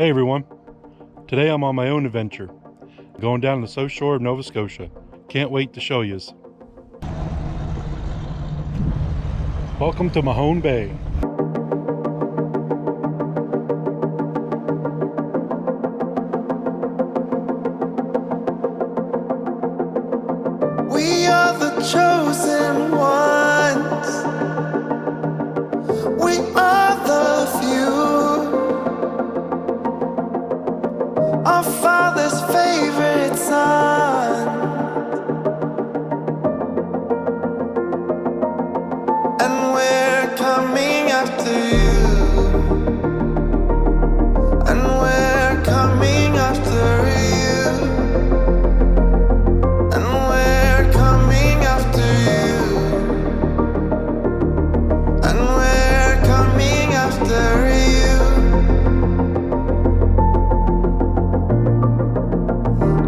Hey everyone, today I'm on my own adventure, going down the south shore of Nova Scotia. Can't wait to show yous. Welcome to Mahone Bay. We are the chosen ones. We are the few. Our Father's favorite son. And we're coming after you. And we're coming after you. And we're coming after you. And we're coming after you.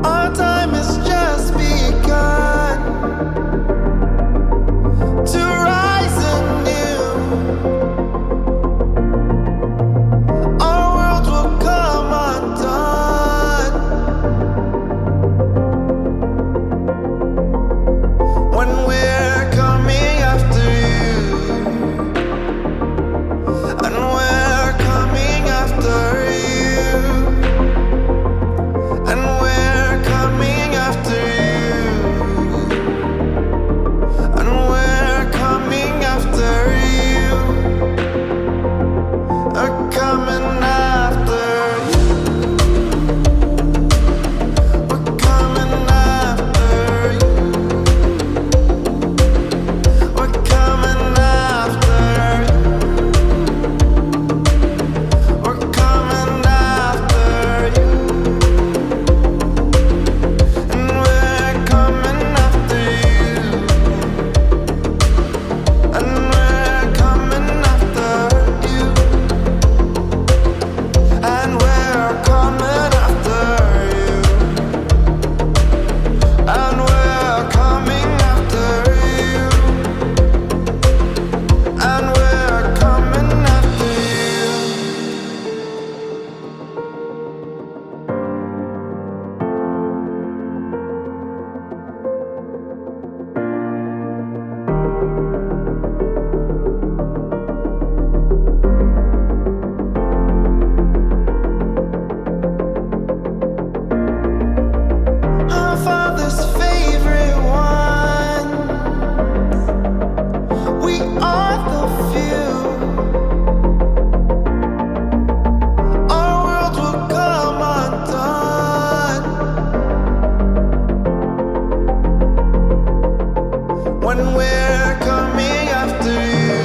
Our time has just begun to rise anew. Our world will come undone when we're coming after you. And we're coming after you. And we're coming after you. And we're coming after you. We're coming after you. We're coming after you. We're coming after you. We're coming after you. And we're coming after you. And we're coming after you. And we're coming after you. And we're coming after you. And we're coming after Our Father's favorite one. We are the few. Our world will come undone when we're coming after you.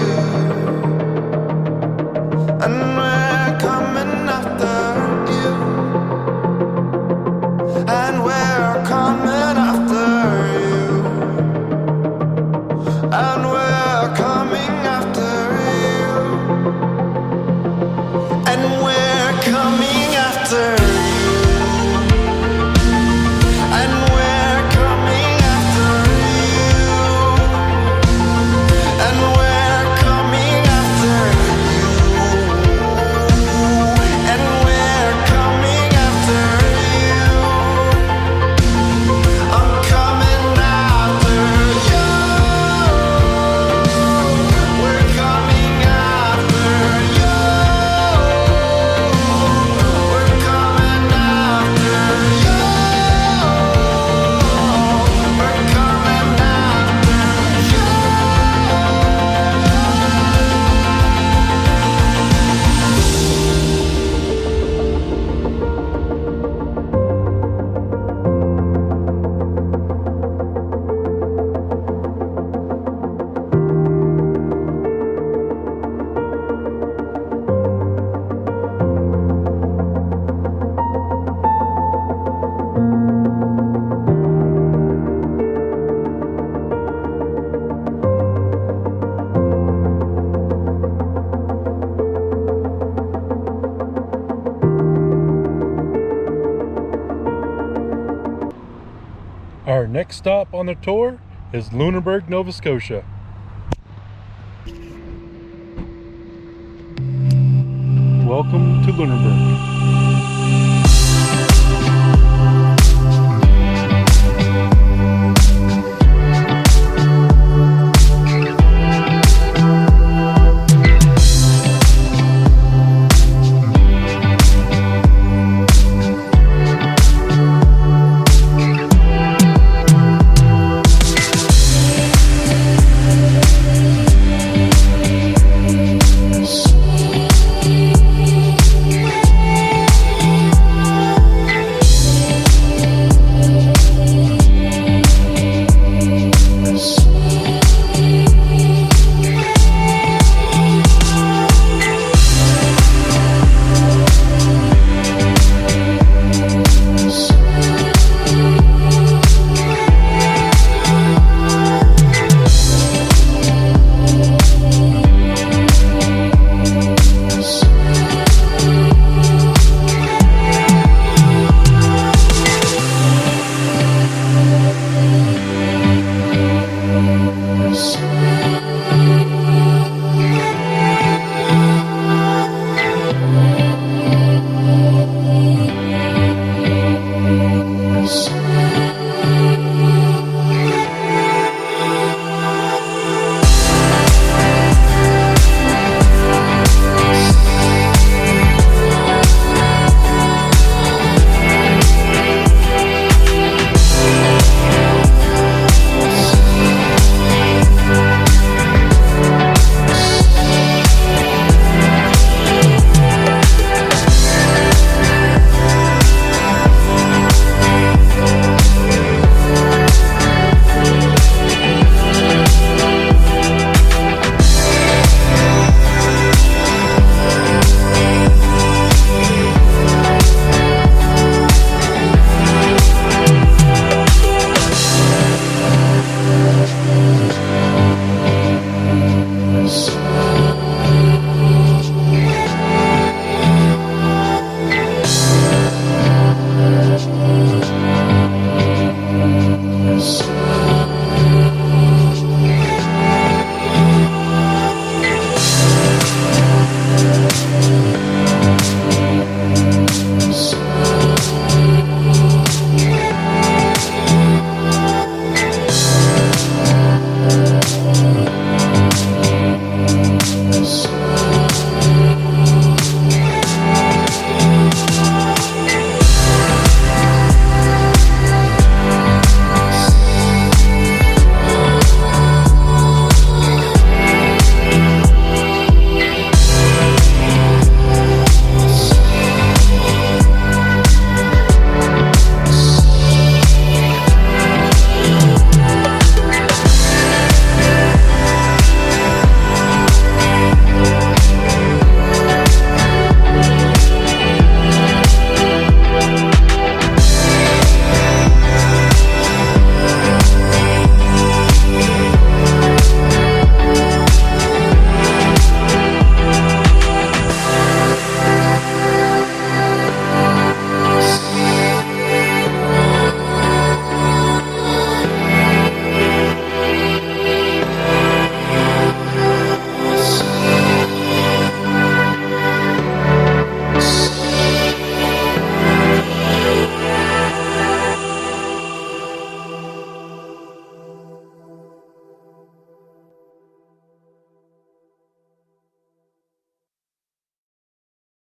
And we're coming after you. And we're coming after you. And we're coming after you. And we're coming after you. And we're coming after you. And we're coming after you. And we're coming after you. I'm coming after you. We're coming after you. We're coming after you. We're coming after you. Our next stop on the tour is Lunenburg, Nova Scotia. Welcome to Lunenburg.